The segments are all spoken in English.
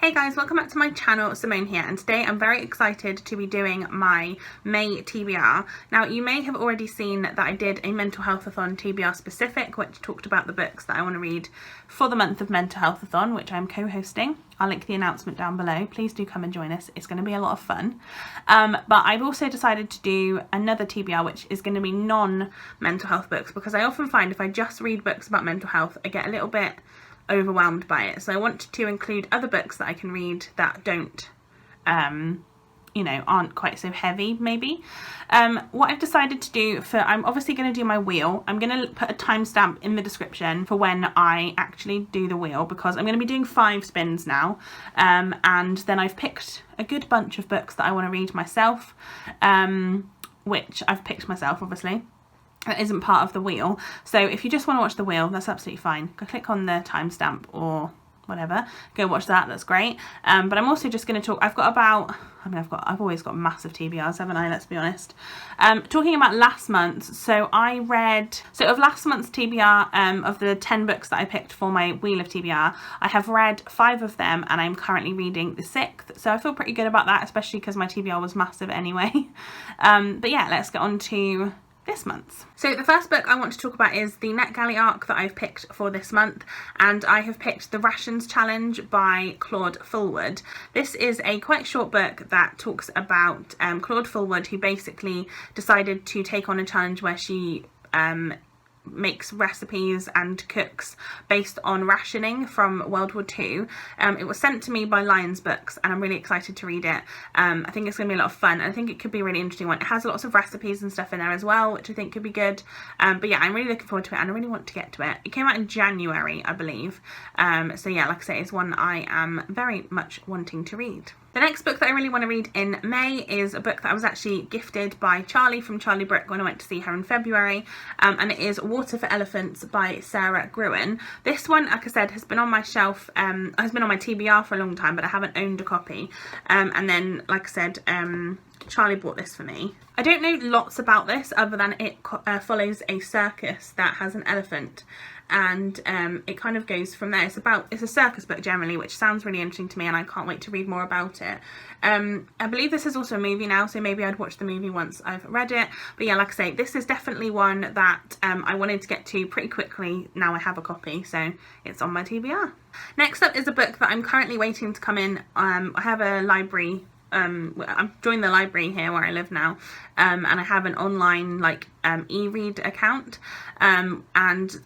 Hey guys, welcome back to my channel. Simone here, and today I'm very excited to be doing my May TBR. Now, you may have already seen that I did a mental health-a-thon TBR specific, which talked about the books that I want to read for the month of mental health-a-thon, which I'm co-hosting. I'll link the announcement down below. Please do come and join us. It's going to be a lot of fun. But I've also decided to do another TBR, which is going to be non-mental health books, because I often find if I just read books about mental health, I get a little bit overwhelmed by it. So I want to include other books that I can read that don't aren't quite so heavy maybe. What I've decided to do I'm obviously going to do my wheel. I'm going to put a timestamp in the description for when I actually do the wheel, because I'm going to be doing 5 spins now, and then I've picked a good bunch of books that I want to read myself, which I've picked myself obviously. That isn't part of the wheel. So if you just want to watch the wheel, that's absolutely fine. Go click on the timestamp or whatever, go watch that, that's great. But I'm also just going to talk, I've always got massive TBRs, haven't I, let's be honest. Talking about last month, of last month's TBR, of the 10 books that I picked for my wheel of TBR, I have read 5 of them and I'm currently reading the 6th, so I feel pretty good about that, especially because my TBR was massive anyway. But yeah, let's get on to this month's. So the first book I want to talk about is the NetGalley arc that I've picked for this month, and I have picked The Rations Challenge by Claude Fullwood. This is a quite short book that talks about Claude Fullwood, who basically decided to take on a challenge where she makes recipes and cooks based on rationing from World War II. It was sent to me by Lions Books and I'm really excited to read it. I think it's going to be a lot of fun, and I think it could be a really interesting one. It has lots of recipes and stuff in there as well, which I think could be good. But yeah, I'm really looking forward to it and I really want to get to it. It came out in January, I believe. So yeah, like I say, it's one I am very much wanting to read. The next book that I really want to read in May is a book that I was actually gifted by Charlie from Charlie Brick when I went to see her in February, and it is Water for Elephants by Sarah Gruen. This one, like I said, has been on my shelf, has been on my TBR for a long time, but I haven't owned a copy. And then, like I said, Charlie bought this for me. I don't know lots about this other than it follows a circus that has an elephant, and it kind of goes from there. It's a circus book generally, which sounds really interesting to me, and I can't wait to read more about it. I believe this is also a movie now, so maybe I'd watch the movie once I've read it. But yeah, like I say, this is definitely one that I wanted to get to pretty quickly. Now I have a copy, so it's on my TBR. Next up is a book that I'm currently waiting to come in. I have a library. I've joined the library here where I live now, and I have an online e-read account, and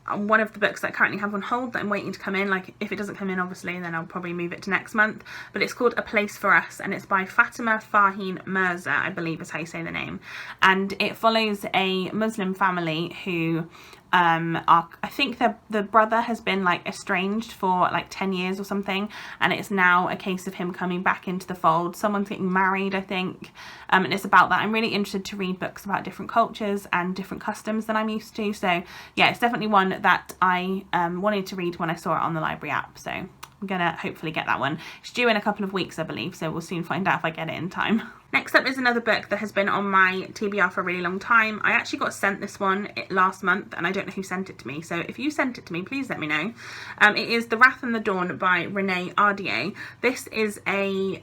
one of the books that I currently have on hold that I'm waiting to come in, if it doesn't come in obviously, then I'll probably move it to next month, but it's called A Place for Us, and it's by Fatima Farheen Mirza, I believe is how you say the name, and it follows a Muslim family who I think the brother has been estranged for 10 years or something, and it's now a case of him coming back into the fold. Someone's getting married, I think, and it's about that. I'm really interested to read books about different cultures and different customs than I'm used to, so yeah, it's definitely one that I wanted to read when I saw it on the library app, so I'm gonna hopefully get that one. It's due in a couple of weeks, I believe, so we'll soon find out if I get it in time. Next up is another book that has been on my TBR for a really long time. I actually got sent this one last month, and I don't know who sent it to me, so if you sent it to me, please let me know. It is The Wrath and the Dawn by Renee Ardier. This is I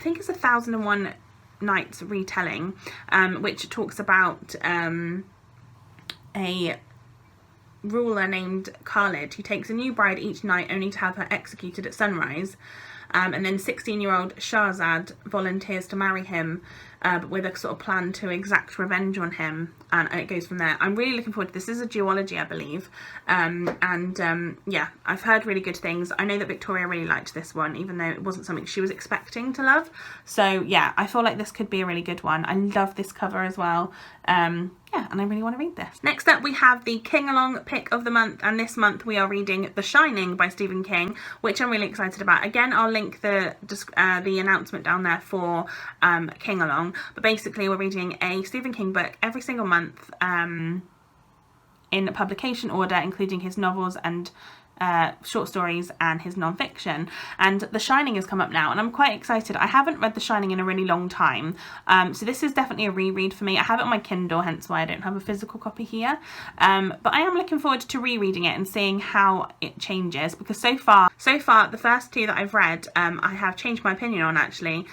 think it's 1001 Nights retelling, which talks about a ruler named Khalid who takes a new bride each night only to have her executed at sunrise, and then 16-year-old Shahzad volunteers to marry him, but with a sort of plan to exact revenge on him, and it goes from there. I'm really looking forward to this. This is a duology, I believe, yeah, I've heard really good things. I know that Victoria really liked this one, even though it wasn't something she was expecting to love, so yeah, I feel like this could be a really good one. I love this cover as well. Yeah, and I really want to read this. Next up we have the King Along pick of the month, and this month we are reading The Shining by Stephen King, which I'm really excited about. Again, I'll link the announcement down there for King Along, but basically we're reading a Stephen King book every single month in publication order, including his novels and short stories and his non-fiction. And The Shining has come up now, and I'm quite excited. I haven't read The Shining in a really long time, so this is definitely a reread for me. I have it on my Kindle, hence why I don't have a physical copy here, but I am looking forward to rereading it and seeing how it changes, because so far the first two that I've read, I have changed my opinion on, actually,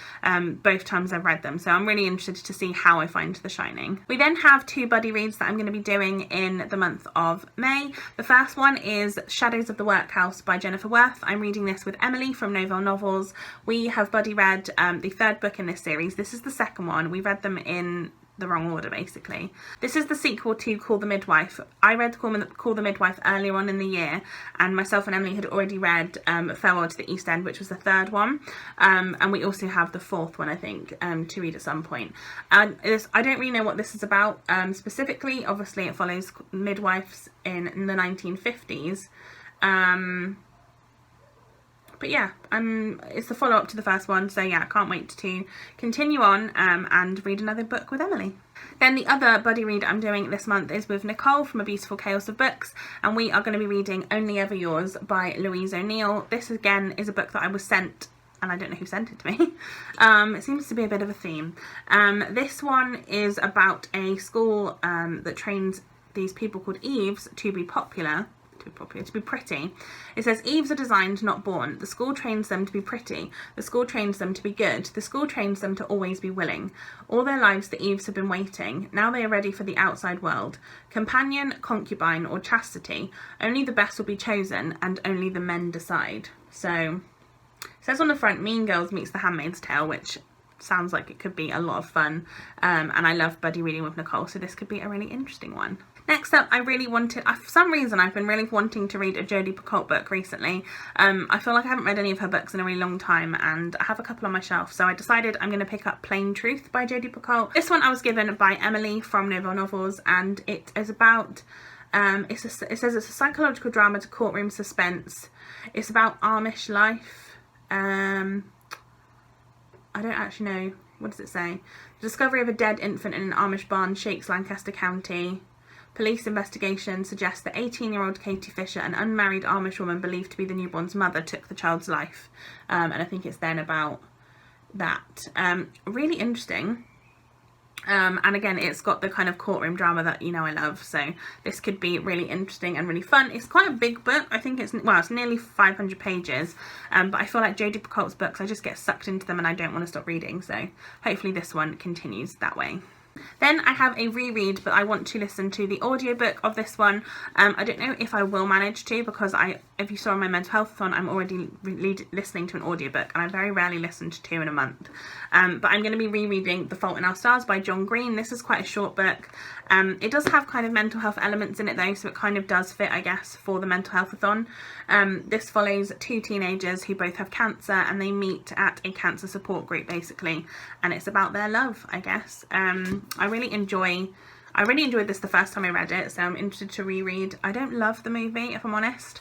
both times I've read them, so I'm really interested to see how I find The Shining. We then have two buddy reads that I'm going to be doing in the month of May. The first one is Shadows of the Workhouse by Jennifer Worth. I'm reading this with Emily from Novel Novels. We have buddy read the third book in this series. This is the second one. We read them in the wrong order, basically. This is the sequel to Call the Midwife. I read Call the Midwife earlier on in the year, and myself and Emily had already read Farewell to the East End, which was the third one, and we also have the fourth one, I think, to read at some point. I don't really know what this is about specifically. Obviously it follows midwives in the 1950s, but yeah, it's the follow-up to the first one, so yeah, I can't wait to continue on and read another book with Emily. Then the other buddy read I'm doing this month is with Nicole from A Beautiful Chaos of Books, and we are going to be reading Only Ever Yours by Louise O'Neill. This again is a book that I was sent, and I don't know who sent it to me. It seems to be a bit of a theme. This one is about a school that trains these people called Eves to be popular. To be pretty. It says, Eves are designed, not born. The school trains them to be pretty. The school trains them to be good. The school trains them to always be willing. All their lives the Eves have been waiting. Now they are ready for the outside world. Companion, concubine, or chastity. Only the best will be chosen, and only the men decide. So, it says on the front, Mean Girls meets The Handmaid's Tale, which sounds like it could be a lot of fun. And I love buddy reading with Nicole, so this could be a really interesting one. Next up, for some reason, I've been really wanting to read a Jodi Picoult book recently. I feel like I haven't read any of her books in a really long time, and I have a couple on my shelf, so I decided I'm going to pick up Plain Truth by Jodi Picoult. This one I was given by Emily from Novel Novels, and it is about, it says it's a psychological drama to courtroom suspense. It's about Amish life. I don't actually know, what does it say? The discovery of a dead infant in an Amish barn shakes Lancaster County. Police investigation suggests that 18-year-old Katie Fisher, an unmarried Amish woman believed to be the newborn's mother, took the child's life. And I think it's then about that. Really interesting. And again, it's got the kind of courtroom drama that, you know, I love. So this could be really interesting and really fun. It's quite a big book. I think it's nearly 500 pages. But I feel like Jodi Picoult's books, I just get sucked into them and I don't want to stop reading. So hopefully this one continues that way. Then I have a reread, but I want to listen to the audiobook of this one. I don't know if I will manage to, because if you saw on my mental health-a-thon, I'm already listening to an audiobook, and I very rarely listen to 2 in a month. But I'm going to be rereading The Fault in Our Stars by John Green. This is quite a short book. It does have kind of mental health elements in it though, so it kind of does fit, I guess, for the mental health-a-thon. This follows 2 teenagers who both have cancer, and they meet at a cancer support group, basically, and it's about their love, I guess. I really enjoyed this the first time I read it, so I'm interested to reread. I don't love the movie, if I'm honest.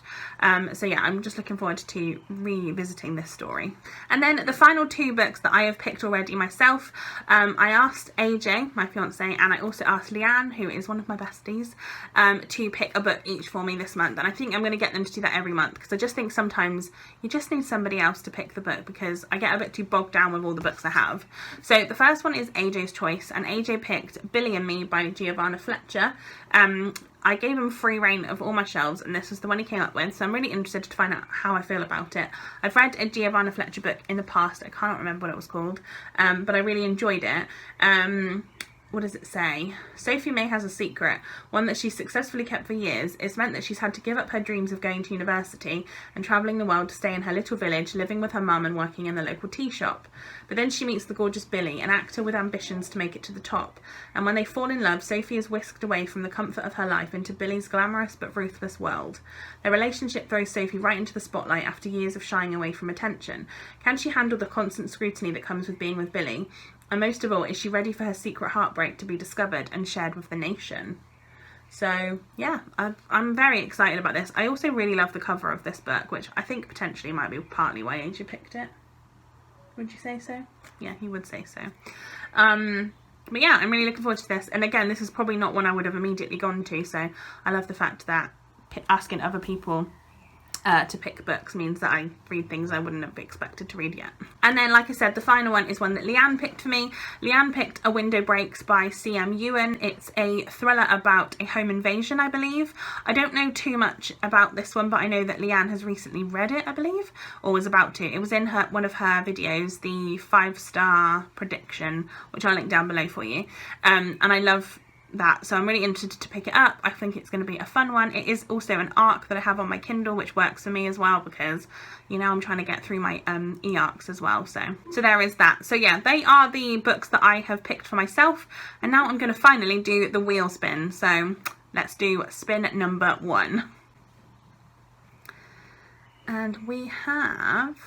So yeah, I'm just looking forward to revisiting this story. And then the final 2 books that I have picked already myself, I asked AJ, my fiance, and I also asked Leanne, who is one of my besties, to pick a book each for me this month. And I think I'm going to get them to do that every month, because I just think sometimes you just need somebody else to pick the book, because I get a bit too bogged down with all the books I have. So the first one is AJ's choice, and AJ picked Billy and Me by Giovanna Fletcher. I gave him free reign of all my shelves, and this was the one he came up with, so I'm really interested to find out how I feel about it. I've read a Giovanna Fletcher book in the past, I can't remember what it was called, but I really enjoyed it. What does it say? Sophie May has a secret, one that she's successfully kept for years. It's meant that she's had to give up her dreams of going to university and travelling the world to stay in her little village, living with her mum and working in the local tea shop. But then she meets the gorgeous Billy, an actor with ambitions to make it to the top. And when they fall in love, Sophie is whisked away from the comfort of her life into Billy's glamorous but ruthless world. Their relationship throws Sophie right into the spotlight after years of shying away from attention. Can she handle the constant scrutiny that comes with being with Billy? And most of all, is she ready for her secret heartbreak to be discovered and shared with the nation? So yeah, I'm very excited about this. I also really love the cover of this book, which I think potentially might be partly why AJ picked it. Would you say so? Yeah, he would say so. But yeah, I'm really looking forward to this. And again, this is probably not one I would have immediately gone to, so I love the fact that asking other people to pick books means that I read things I wouldn't have expected to read yet. And then, like I said, the final one is one that Leanne picked for me. Leanne picked A Window Breaks by C.M. Ewan. It's a thriller about a home invasion, I believe. I don't know too much about this one, but I know that Leanne has recently read it, I believe, or was about to. It was in one of her videos, the 5-star prediction, which I'll link down below for you. And I love that, so I'm really interested to pick it up. I think it's going to be a fun one. It is also an ARC that I have on my Kindle, which works for me as well, because you know I'm trying to get through my e-ARCs as well, so there is that. So yeah, they are the books that I have picked for myself, and now I'm going to finally do the wheel spin. So let's do spin number 1, and we have,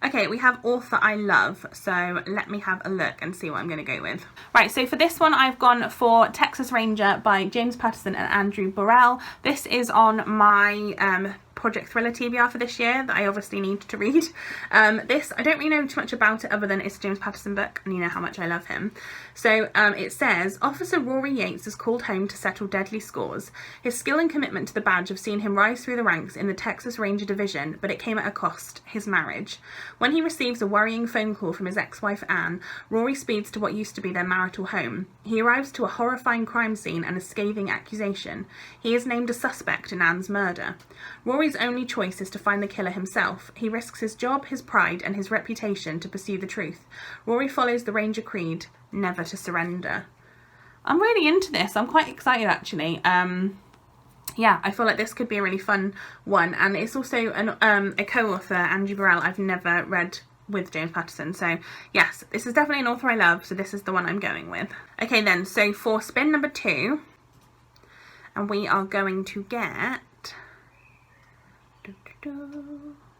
okay, we have Author I Love, so let me have a look and see what I'm going to go with. Right, so for this one I've gone for Texas Ranger by James Patterson and Andrew Burrell. This is on my Project Thriller TBR for this year that I obviously need to read. This, I don't really know too much about it other than it's a James Patterson book, and you know how much I love him. So it says, Officer Rory Yates is called home to settle deadly scores. His skill and commitment to the badge have seen him rise through the ranks in the Texas Ranger Division, but it came at a cost: his marriage. When he receives a worrying phone call from his ex-wife Anne, Rory speeds to what used to be their marital home. He arrives to a horrifying crime scene and a scathing accusation. He is named a suspect in Anne's murder. Rory's only choice is to find the killer himself. He risks his job, his pride, and his reputation to pursue the truth. Rory follows the Ranger creed, never to surrender. I'm really into this. I'm quite excited, actually. Yeah, I feel like this could be a really fun one, and it's also a co-author, Andrew Burrell, I've never read with James Patterson. So yes, this is definitely an author I love, so this is the one I'm going with. Okay then, so for spin number 2, and we are going to get,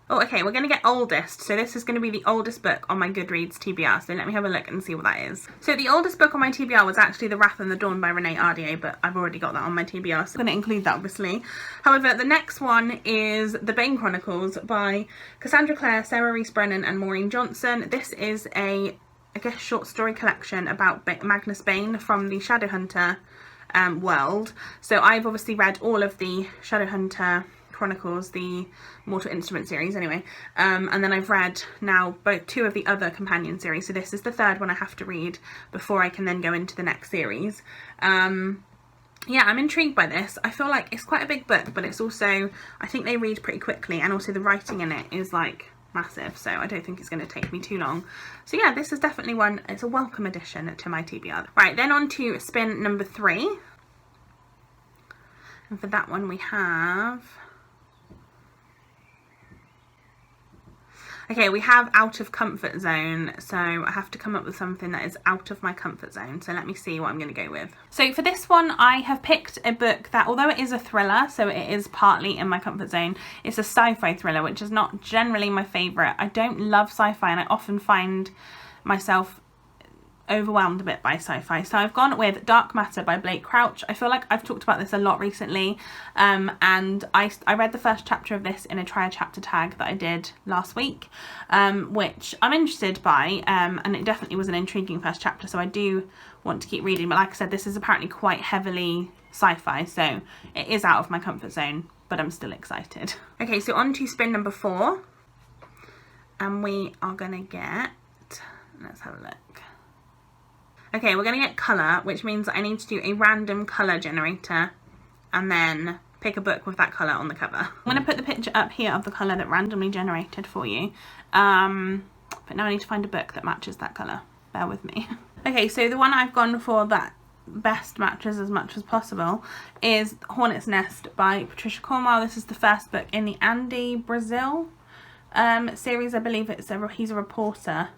oh, okay, we're going to get oldest. So this is going to be the oldest book on my Goodreads TBR. So let me have a look and see what that is. So the oldest book on my TBR was actually The Wrath and the Dawn by Renee Ardier, but I've already got that on my TBR, so I'm going to include that, obviously. However, the next one is The Bane Chronicles by Cassandra Clare, Sarah Rees Brennan, and Maureen Johnson. This is a, I guess, short story collection about Magnus Bane from the Shadowhunter world. So I've obviously read all of the Shadowhunter Chronicles, the Mortal Instrument series anyway, and then I've read now both 2 of the other companion series, so this is the 3rd one I have to read before I can then go into the next series. Yeah, I'm intrigued by this. I feel like it's quite a big book, but it's also, I think they read pretty quickly, and also the writing in it is like massive, so I don't think it's going to take me too long. So yeah, this is definitely one, it's a welcome addition to my TBR. Right, then on to spin number 3, and for that one we have, okay, we have Out of Comfort Zone, so I have to come up with something that is out of my comfort zone, so let me see what I'm going to go with. So for this one, I have picked a book that, although it is a thriller, so it is partly in my comfort zone, it's a sci-fi thriller, which is not generally my favourite. I don't love sci-fi, and I often find myself overwhelmed a bit by sci-fi. So I've gone with Dark Matter by Blake Crouch. I feel like I've talked about this a lot recently, and I read the first chapter of this in a try a chapter tag that I did last week, which I'm interested by, and it definitely was an intriguing first chapter, so I do want to keep reading. But like I said, this is apparently quite heavily sci-fi, so it is out of my comfort zone, but I'm still excited. Okay, so on to spin number 4, and we are gonna get, let's have a look. Okay, we're going to get colour, which means I need to do a random colour generator and then pick a book with that colour on the cover. I'm going to put the picture up here of the colour that randomly generated for you. But now I need to find a book that matches that colour. Bear with me. Okay, so the one I've gone for that best matches as much as possible is Hornet's Nest by Patricia Cornwell. This is the first book in the Andy Brazil series. I believe he's a reporter.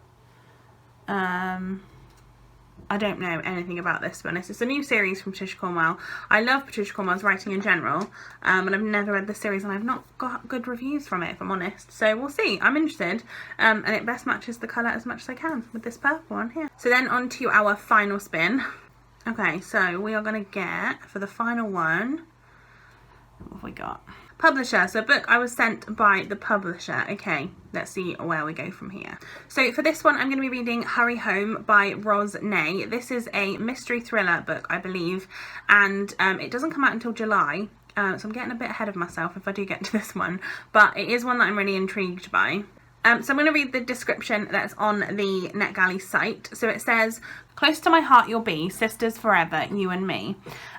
I don't know anything about this, to be honest. It's a new series from Patricia Cornwell. I love Patricia Cornwell's writing in general, and I've never read this series, and I've not got good reviews from it, if I'm honest. So we'll see. I'm interested, and it best matches the colour as much as I can with this purple one here. So then on to our final spin. Okay, so we are going to get, for the final one, what have we got? Publisher, so a book I was sent by the publisher. Okay, let's see where we go from here. So for this one, I'm going to be reading Hurry Home by Ros Ney. This is a mystery thriller book, I believe, and it doesn't come out until July. So I'm getting a bit ahead of myself if I do get to this one, but it is one that I'm really intrigued by. So I'm going to read the description that's on the NetGalley site. So it says, "Close to my heart you'll be, sisters forever, you and me."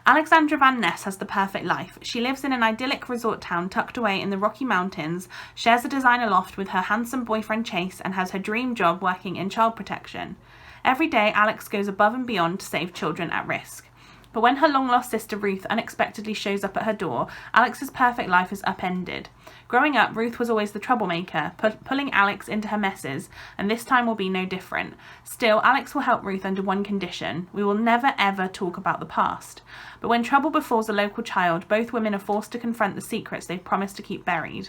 Alexandra Van Ness has the perfect life. She lives in an idyllic resort town tucked away in the Rocky Mountains, shares a designer loft with her handsome boyfriend Chase, and has her dream job working in child protection. Every day, Alex goes above and beyond to save children at risk. But when her long-lost sister Ruth unexpectedly shows up at her door, Alex's perfect life is upended. Growing up, Ruth was always the troublemaker, pulling Alex into her messes, and this time will be no different. Still, Alex will help Ruth under one condition: we will never ever talk about the past. But when trouble befalls a local child, both women are forced to confront the secrets they've promised to keep buried.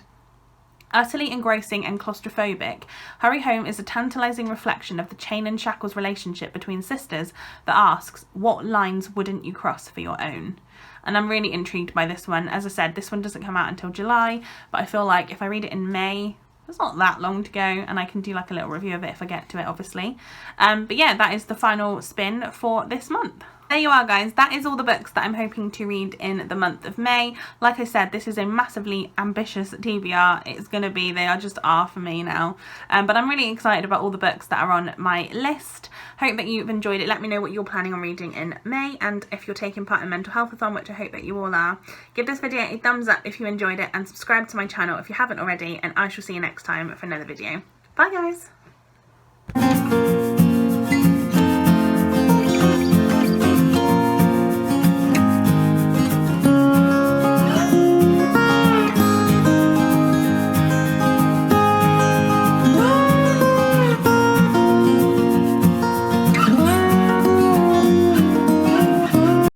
Utterly engrossing and claustrophobic, Hurry Home is a tantalising reflection of the chain and shackles relationship between sisters that asks, what lines wouldn't you cross for your own? And I'm really intrigued by this one. As I said, this one doesn't come out until July, but I feel like if I read it in May, it's not that long to go, and I can do like a little review of it if I get to it, obviously. But yeah, that is the final spin for this month. There you are, guys. That is all the books that I'm hoping to read in the month of May. Like I said, this is a massively ambitious TBR. It's going to be, they just are for me now. But I'm really excited about all the books that are on my list. Hope that you've enjoyed it. Let me know what you're planning on reading in May, and if you're taking part in Mental Healthathon, which I hope that you all are. Give this video a thumbs up if you enjoyed it, and subscribe to my channel if you haven't already, and I shall see you next time for another video. Bye, guys.